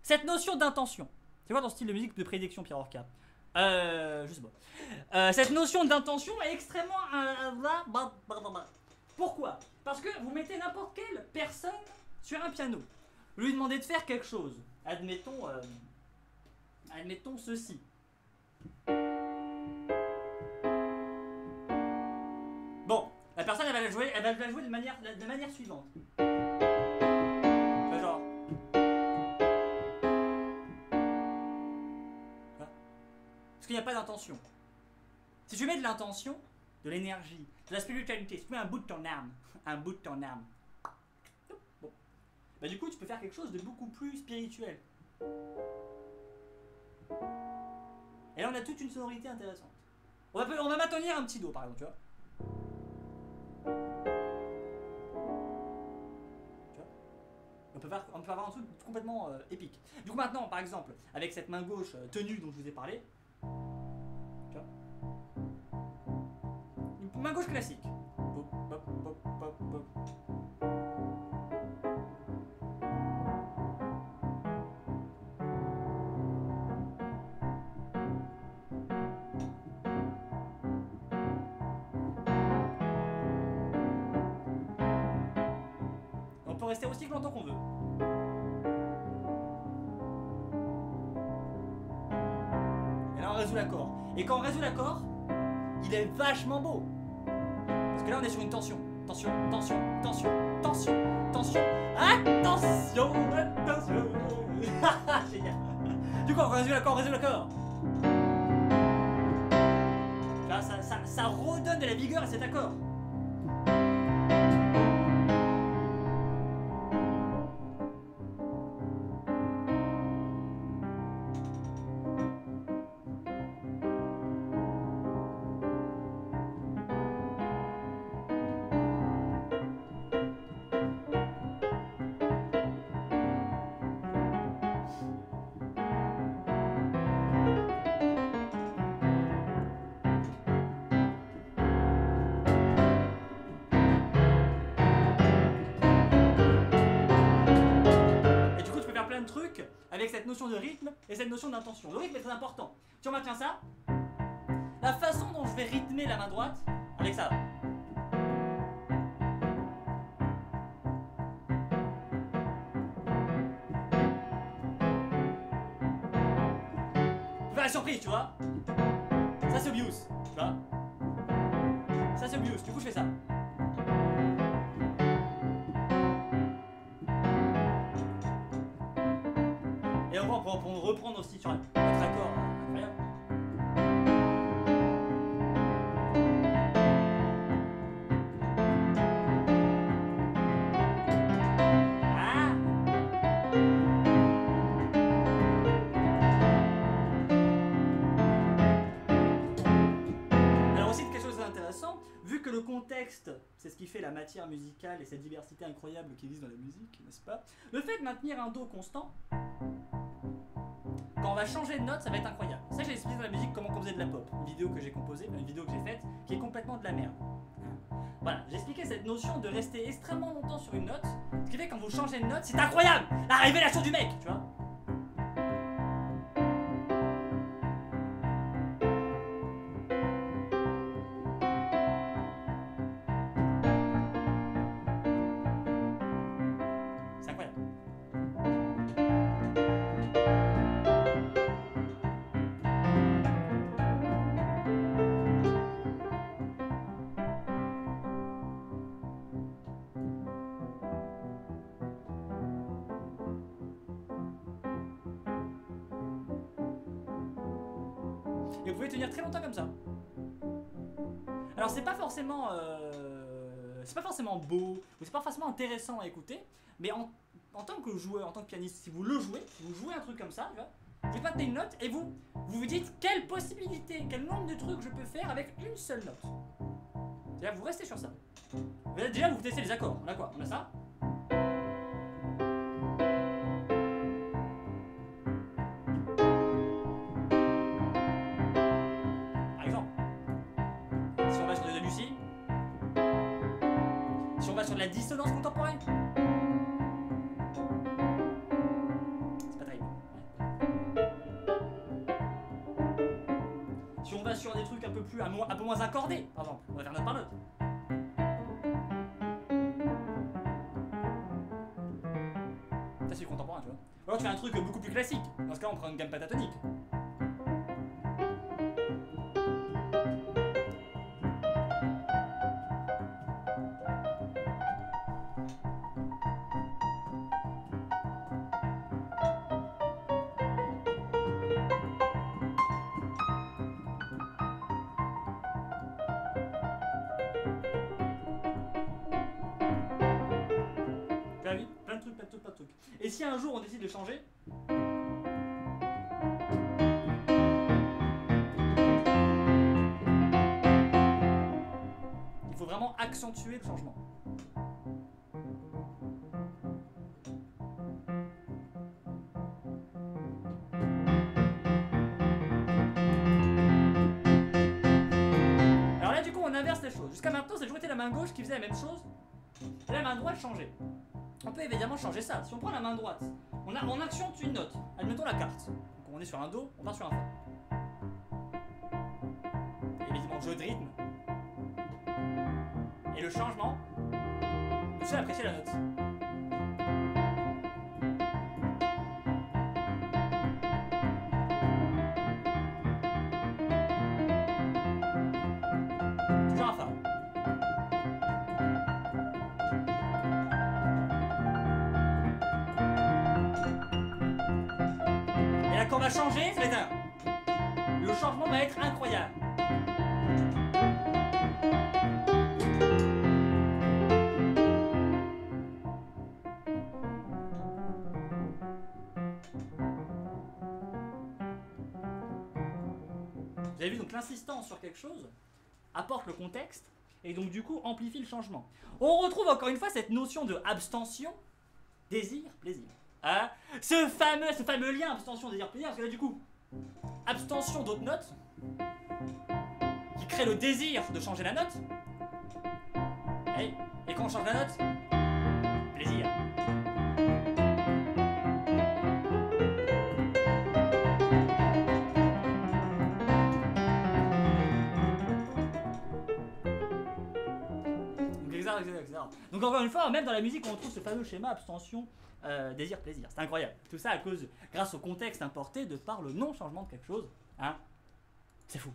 cette notion d'intention. C'est quoi ton style de musique de prédiction, Pierre Orca? Je sais pas. Cette notion d'intention est extrêmement... Pourquoi? Parce que vous mettez n'importe quelle personne sur un piano. Vous lui demandez de faire quelque chose. Admettons ceci. Bon, la personne elle va la jouer de manière suivante. Genre. Parce qu'il n'y a pas d'intention. Si tu mets de l'intention, de l'énergie, de la spiritualité, si tu mets un bout de ton âme, bon. Bah du coup tu peux faire quelque chose de beaucoup plus spirituel. Et là on a toute une sonorité intéressante. On va maintenir un petit do par exemple, tu vois. On peut avoir un truc complètement épique. Du coup maintenant par exemple, avec cette main gauche tenue dont je vous ai parlé, tu vois, une main gauche classique. Pop, pop, pop, pop, pop. On peut rester aussi longtemps qu'on veut. Et là on résout l'accord. Et quand on résout l'accord, il est vachement beau. Parce que là on est sur une tension. Tension, tension, tension, tension, tension. Attention, attention. Génial. Du coup on résout l'accord. Là ça redonne de la vigueur à cet accord. Truc avec cette notion de rythme et cette notion d'intention. Le rythme est très important. Si on maintient ça, la façon dont je vais rythmer la main droite, avec ça. Je vais à la surprise, tu vois. Ça c'est Bius, tu vois. Ça c'est Bius, du coup je fais ça. Et on va reprendre aussi sur notre accord incroyable. Ah. Alors aussi quelque chose d'intéressant, vu que le contexte, c'est ce qui fait la matière musicale et cette diversité incroyable qui existe dans la musique, n'est-ce pas? Le fait de maintenir un do constant, quand on va changer de note, ça va être incroyable. Ça, j'ai expliqué dans la musique comment composer de la pop. Une vidéo que j'ai composée, une vidéo que j'ai faite, qui est complètement de la merde. Voilà, j'ai expliqué cette notion de rester extrêmement longtemps sur une note, ce qui fait que quand vous changez de note, c'est incroyable. La révélation du mec, tu vois. C'est incroyable. Et vous pouvez tenir très longtemps comme ça. Alors c'est pas forcément beau, ou c'est pas forcément intéressant à écouter, mais en tant que joueur, en tant que pianiste, si vous jouez un truc comme ça, tu vois, vous maintenez une note et vous vous dites quelle possibilité, quel nombre de trucs je peux faire avec une seule note. C'est-à-dire vous restez sur ça. Déjà vous testez les accords, on a quoi? On a ça. Sur de la dissonance contemporaine. C'est pas terrible. on va sur des trucs un peu moins accordés, par exemple, on va faire note par note. Ça c'est contemporain, tu vois. Ou alors tu fais un truc beaucoup plus classique. Dans ce cas, on prend une gamme pentatonique. Plein de trucs, plein de trucs, plein de trucs. Et si un jour on décide de changer, il faut vraiment accentuer le changement. Alors là du coup on inverse les choses. Jusqu'à maintenant c'est toujours été la main gauche qui faisait la même chose. Et la main droite changeait. On peut évidemment changer ça. Si on prend la main droite, on accente une note. Admettons la carte. Donc on est sur un Do, on part sur un Fa. Et évidemment jeu de rythme. Et le changement nous fait apprécier la note. Toujours un Fa. Et là quand on va changer, ça va être un... Le changement va être incroyable. Vous avez vu, donc l'insistance sur quelque chose apporte le contexte et donc du coup amplifie le changement. On retrouve encore une fois cette notion de abstention, désir, plaisir. Hein, ce fameux lien abstention, désir, plaisir, parce que là du coup, abstention d'autres notes qui crée le désir de changer la note. Et quand on change la note, plaisir. Etc. Donc encore une fois, même dans la musique, on trouve ce fameux schéma abstention, désir, plaisir. C'est incroyable. Tout ça grâce au contexte importé de par le non-changement de quelque chose. Hein, c'est fou.